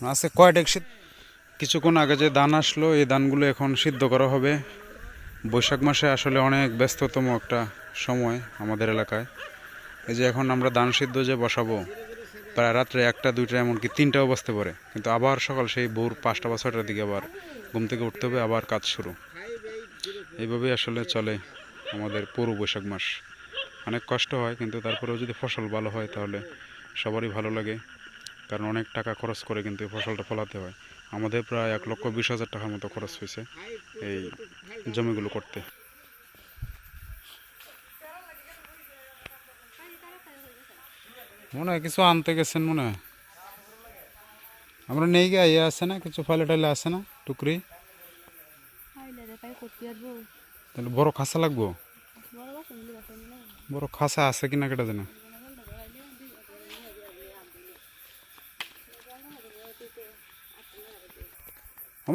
আজকে কয়টা কিছুক্ষণ আগে যে ধান আসলো এই ধানগুলো এখন সিদ্ধ করা হবে। বৈশাখ মাসে আসলে অনেক ব্যস্ততম একটা সময় আমাদের এলাকায়। এই যে এখন আমরা ধান সিদ্ধ যে বসাবো প্রায় রাত্রে 1টা 2টা এমনকি 3টাও বাজতে পারে, কিন্তু আবার সকাল সেই ভোর 5টা বা 6টার দিকে আবার ঘুম থেকে উঠতে হবে, আবার কাজ শুরু। এইভাবেই আসলে চলে আমাদের পুরো বৈশাখ মাস। অনেক কষ্ট হয়, কিন্তু তারপরেও যদি ফসল ভালো হয় তাহলে সবারই ভালো লাগে, কারণ অনেক টাকা খরচ করে কিন্তু এই ফসলটা ফলাতে হয়। আমাদের প্রায় 1,20,000 টাকার মতো খরচ হয়েছে এই জমিগুলো করতে। মনে হয় কিছু আনতে গেছেন, মনে হয় আমরা নেই গিয়ে ইয়ে আছে না, কিছু ফাইলে টাইলে আছে না টুকরি, তাহলে বড় খাসা লাগবো। বড় খাসা আছে কিনা কেটা জানা।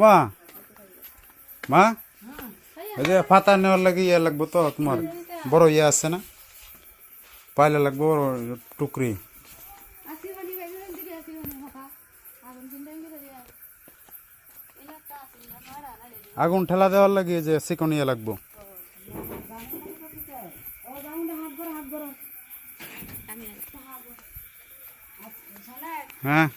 মা মা এই যে পাতা নেওয়ার লাগে ইয়ে লাগবো তো, তোমার বড় ইয়ে আছে না, পাইলে লাগবো টুকরি। আগুন ঠেলা দেওয়ার লাগে যে চিকন ইয়ে লাগবো। হ্যাঁ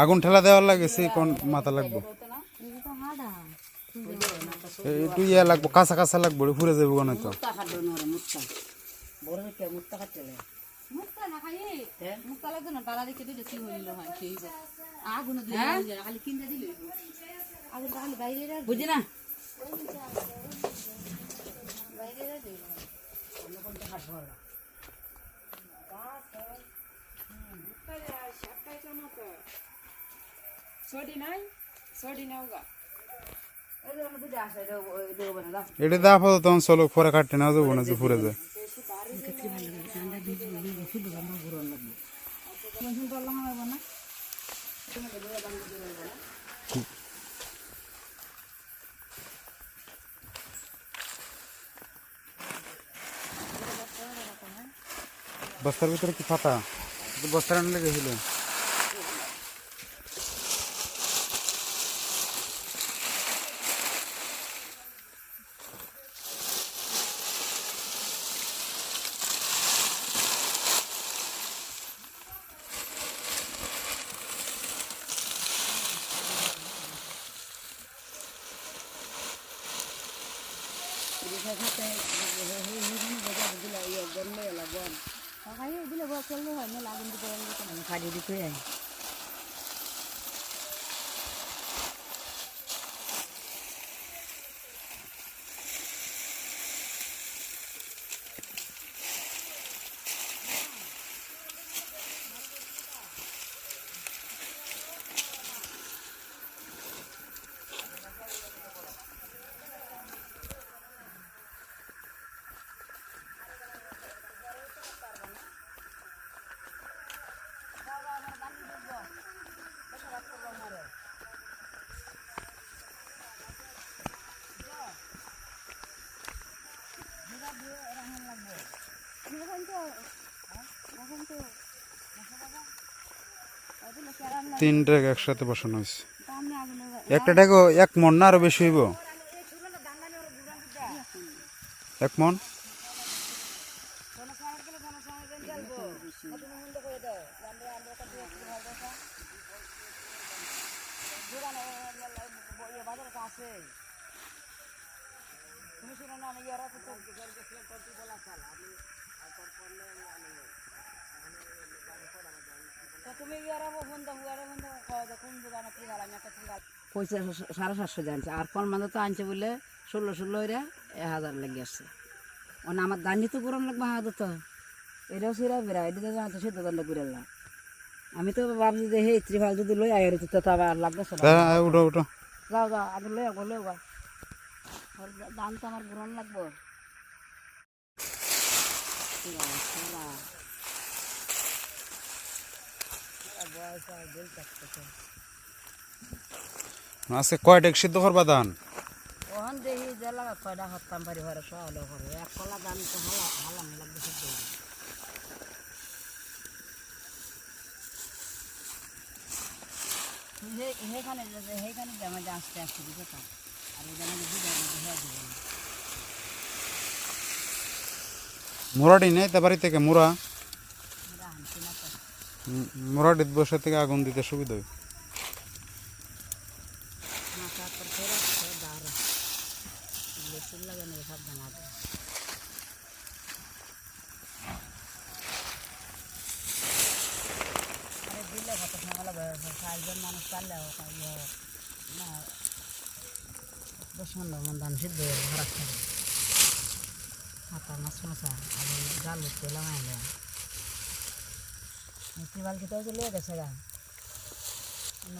আগুন ঠেলা দেওয়ার লাগে চিকন মাথা লাগবো, একটু ইয়ে লাগবো, কাঁচা কাঁচা লাগবো, ফুরে যাবো কেন তো। বুঝি না এটা দেওয়া পর তখন চলো পরে কাটতে না যাবো না যে ফুরে যায়। বস্তার ভিতরে কি ফাটা, বস্তার আনলে গেছিল। তিন ট্যাগ একসাথে বসানো হয়েছে। একটা ট্যাগও 1 মণ না আরো বেশি হইব? 1 মণ। পয়সা 750 জানছে, আর ফল মানে তো আনছে বলে 16 এরা 1000 লেগে আসছে। মানে আমার দানি তো গরম লাগবে হাত তো এটাও সিরা বেড়া এটা তো জানতো সিদ্ধ দণ্ড করে না। আমি তো ভাবছি যে হে ত্রিভাল যদি লই আয় তো আবার লাগবে। উঠো উঠো, যাও যাও আগে লই আগো লই গা, দাম তো আমার গরম লাগবে। আজকে কয় ট্যাগ সিদ্ধ করবা ধান? এখন দেখি যে লাগা কয়টা হত্যাম পারি ঘরে সহলে করে এক কলা দাম তো হালাম লাগবে সব সেইখানে সেইখানে আমাদের আসতে আসতে দিতে পার আর ওই জায়গায় বুঝে হয়ে দেবে মোরাটি নেই তা বাড়ি থেকে মোরা আমরা আনছি না তো মোরাটির বসে থেকে আগুন দিতে সুবিধা হয় মাথা পর ফেরা দাঁড়া বেশি লাগানো সব জানাতে আরে দিলে কত সময় লাগবে 4 জন মানুষ পারলে না 10-15 মন ধান সিদ্ধ ভরা খাবে হাতা মাছ মশা আর জাল উঠতে লাগাইলে ত্রিপাল খেতে চলে গেছে গা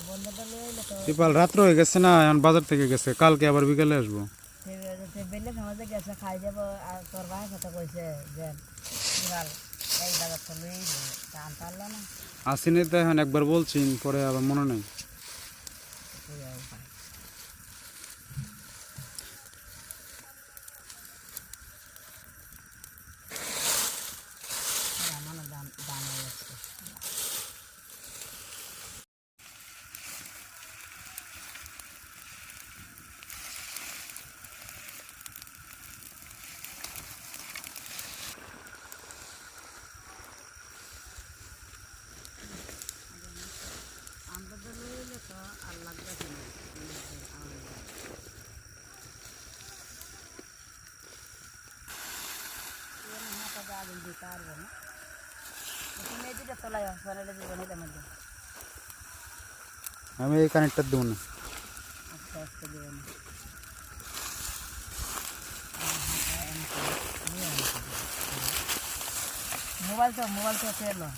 বন্ধটা লয়ে এলে তো ত্রিপাল রাত্র হয়ে গেছে না এখন বাজার থেকে গেছে কালকে আবার বিকেলে আসবো বেলে সমাজে গেছে খাই যাব আর তোর ভাই সাথে কইছে যে ত্রিপাল এই জায়গা তো লই ধান পারলো না আসিনি তো এখন একবার বলছি পরে আবার মনে নেই আমার দাম দাম হয়ে যাচ্ছে আমরা তো লইলে তো আর লাগবে না আগুন দিতে পারবে না তুমি এই দিকে চলাই সোনালে জীবন এটার মধ্যে আমি এই কানেক্টর দেবো না আস্তে আস্তে দেবেন মোবাইল তো ফেলো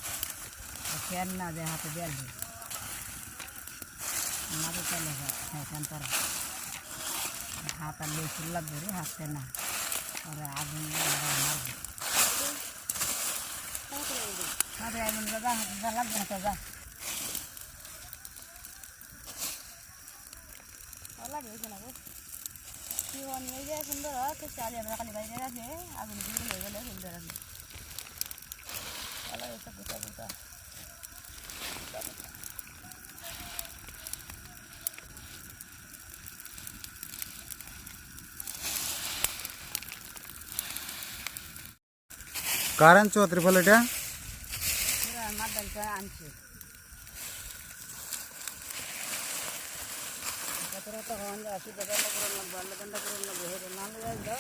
ফ্যান না যে হাতে দিয়ে আসবে মাঝে চলে হ্যাঁ ফ্যান তার হাত আর লিয়ে ফুল লাগবে রে হাতে না ওরা আগুন মারবে হাতে আগুন যা লাগবে হাতে যা লাগে না গো কি নিয়ে যায় সুন্দর তো চালিয়ে আমরা খালি বাইরে রাখে আগুন দিয়ে হয়ে গেলে সুন্দর আছে ভালো এসব গোটা গোটা কার আনছো ত্রিপাল এটা আমার ডালটা আনছি কতটা তো হন যায় 80 টাকা করে না 12 ঘন্টা করে না বহে না যায় দাও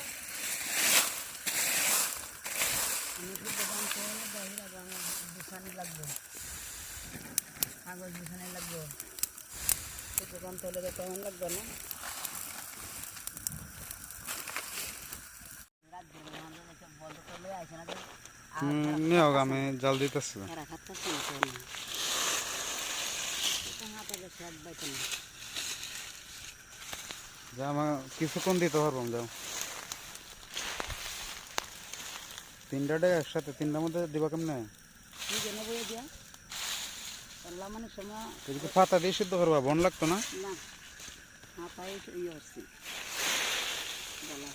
আমি কি দোকান করে দাও লাগবে আমার দোকানে লাগবে কাগজ দোকানে লাগবে দোকান তোলে তো কেমন লাগবে না রাত দিন আমরা সব বন্ধ করলে আসে না নিয়ে হোক আমি জাল দিতেছি এরা খাচ্ছে না তো হাতে সব বাইতে না যা আমার কিছুক্ষণ দিতে পারবো যাও 3টা একসাথে 3টার মধ্যে দিবা কেমনে কি জন্য বই দিয়া আল্লাহ মানে সময় এদিকে পাতা দিয়ে সিদ্ধ করবা বন লাগতো না না হাতায় ইয়ে হচ্ছে বলা